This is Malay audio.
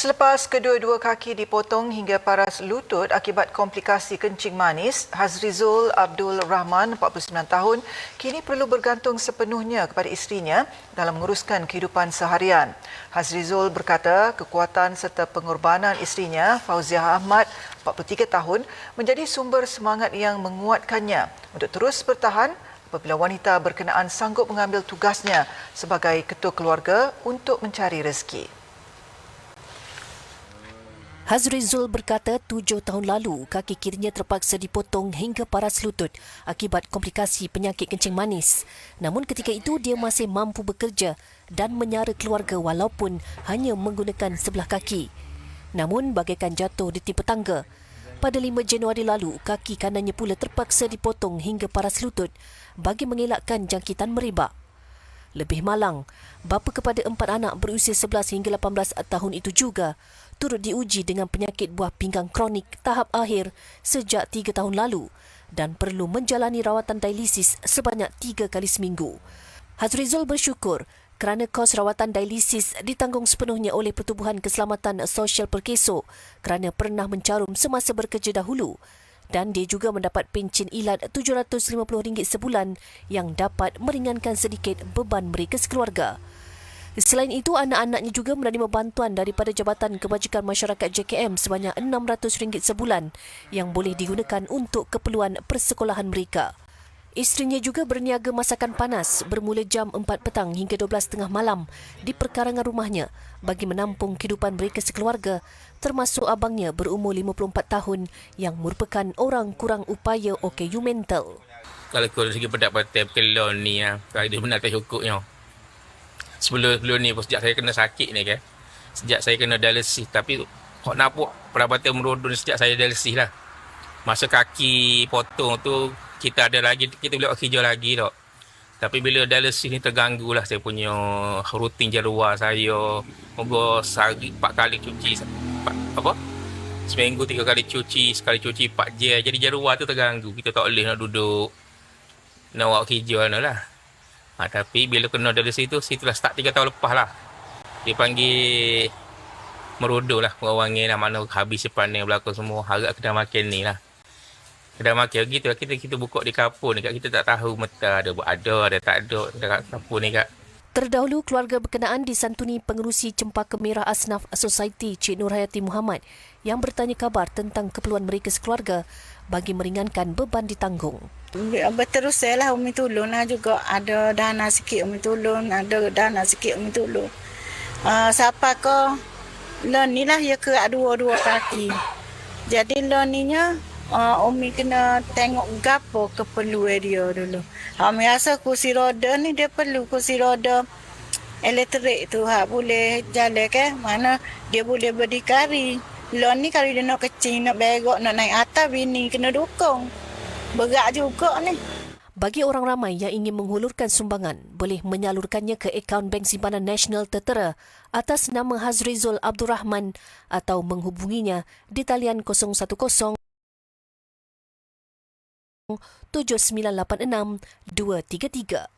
Selepas kedua-dua kaki dipotong hingga paras lutut akibat komplikasi kencing manis, Hazrizul Abdul Rahman, 49 tahun, kini perlu bergantung sepenuhnya kepada isterinya dalam menguruskan kehidupan seharian. Hazrizul berkata kekuatan serta pengorbanan isterinya, Fauziah Ahmad, 43 tahun, menjadi sumber semangat yang menguatkannya untuk terus bertahan apabila wanita berkenaan sanggup mengambil tugasnya sebagai ketua keluarga untuk mencari rezeki. Hazrizul berkata 7 tahun lalu kaki kirinya terpaksa dipotong hingga paras lutut akibat komplikasi penyakit kencing manis. Namun ketika itu dia masih mampu bekerja dan menyara keluarga walaupun hanya menggunakan sebelah kaki. Namun bagaikan jatuh di tipu tangga, pada 5 Januari lalu kaki kanannya pula terpaksa dipotong hingga paras lutut bagi mengelakkan jangkitan merebak. Lebih malang, bapa kepada 4 anak berusia 11 hingga 18 tahun itu juga turut diuji dengan penyakit buah pinggang kronik tahap akhir sejak 3 tahun lalu dan perlu menjalani rawatan dialisis sebanyak 3 kali seminggu. Hazrizul bersyukur kerana kos rawatan dialisis ditanggung sepenuhnya oleh Pertubuhan Keselamatan Sosial Perkeso kerana pernah mencarum semasa bekerja dahulu, dan dia juga mendapat pencen ilat RM750 sebulan yang dapat meringankan sedikit beban mereka sekeluarga. Selain itu, anak-anaknya juga menerima bantuan daripada Jabatan Kebajikan Masyarakat JKM sebanyak RM600 sebulan yang boleh digunakan untuk keperluan persekolahan mereka. Isterinya juga berniaga masakan panas bermula jam 4 petang hingga 12.30 malam di perkarangan rumahnya bagi menampung kehidupan mereka sekeluarga, termasuk abangnya berumur 54 tahun yang merupakan orang kurang upaya OKU mental. Kalau dari segi pendapatan kelon ni, kalau dia benar tak cukupnya. Sebelum ni sejak saya kena sakit ni kan. Sejak saya kena dialisis, tapi kok nampak pendapatan merudun sejak saya dialisis lah. Masa kaki potong tu kita boleh buat kerja lagi tak. Tapi bila dialisis ni terganggu lah saya punya rutin jadual saya. Moga sehari 4 kali cuci seminggu 3 kali cuci, sekali cuci 4 jam. Jadi jadual tu terganggu. Kita tak boleh nak duduk nak buat kerja lah. Tapi bila kena dari situ, situlah start 3 tahun lepas lah. Dia panggil merodoh lah, orang-orang lah, mana habis panen belakang semua, harap kedai makan ni lah. Kedai makan gitu lah, kita buka di kapur ni, kita tak tahu meta ada tak ada dekat kapur ni kat. Terdahulu, keluarga berkenaan disantuni pengerusi Cempaka Merah Asnaf Society Cik Nur Hayati Muhammad yang bertanya kabar tentang keperluan mereka sekeluarga bagi meringankan beban ditanggung. Berteruslah Umi tolong lah juga. Ada dana sikit Umi tolong, ada dana sikit Umi tolong. Siapa ke loan ni lah ya ke dua-dua kaki. Jadi loan ni nya Umi kena tengok gapo keperluan dia dulu. Umi rasa kursi roda ni dia perlu kursi roda elektrik tu boleh jalan ke mana dia boleh berdikari. Loan ni kalau dia nak kecil, nak berok, nak naik atas, bini kena dukung. Berat juga ni. Bagi orang ramai yang ingin menghulurkan sumbangan, boleh menyalurkannya ke akaun Bank Simpanan Nasional Tertera atas nama Hazrizul Abdul Rahman atau menghubunginya di talian 010 7986 233.